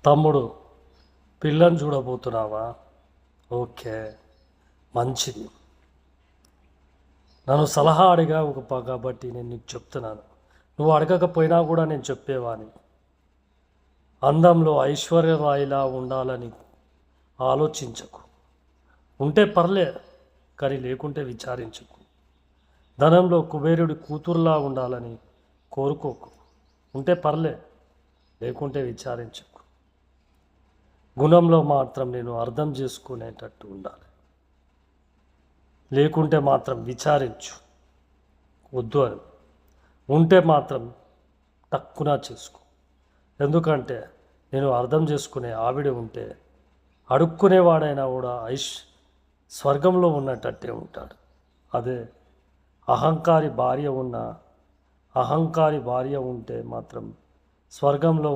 తమ్ముడు, పిల్లని చూడబోతున్నావా? ఓకే, మంచిది. నన్ను సలహా అడిగావు కాబట్టి నేను నీకు చెప్తున్నాను. నువ్వు అడగకపోయినా కూడా నేను చెప్పేవాని. అందంలో ఐశ్వర్యరాయిలా ఉండాలని ఆలోచించకు. ఉంటే పర్లే, కానీ లేకుంటే విచారించకు. ధనంలో కుబేరుడి కూతురులా ఉండాలని కోరుకోకు. ఉంటే పర్లే, లేకుంటే విచారించకు. గుణంలో మాత్రం నేను అర్థం చేసుకునేటట్టు ఉండాలి. లేకుంటే మాత్రం విచారించు, వద్దు అని. ఉంటే మాత్రం తక్కువ చేసుకో. ఎందుకంటే నేను అర్థం చేసుకునే ఆవిడ ఉంటే అడుక్కునేవాడైనా కూడా స్వర్గంలో ఉన్నట్టట్టే ఉంటాడు. అదే అహంకారి భార్య ఉంటే మాత్రం స్వర్గంలో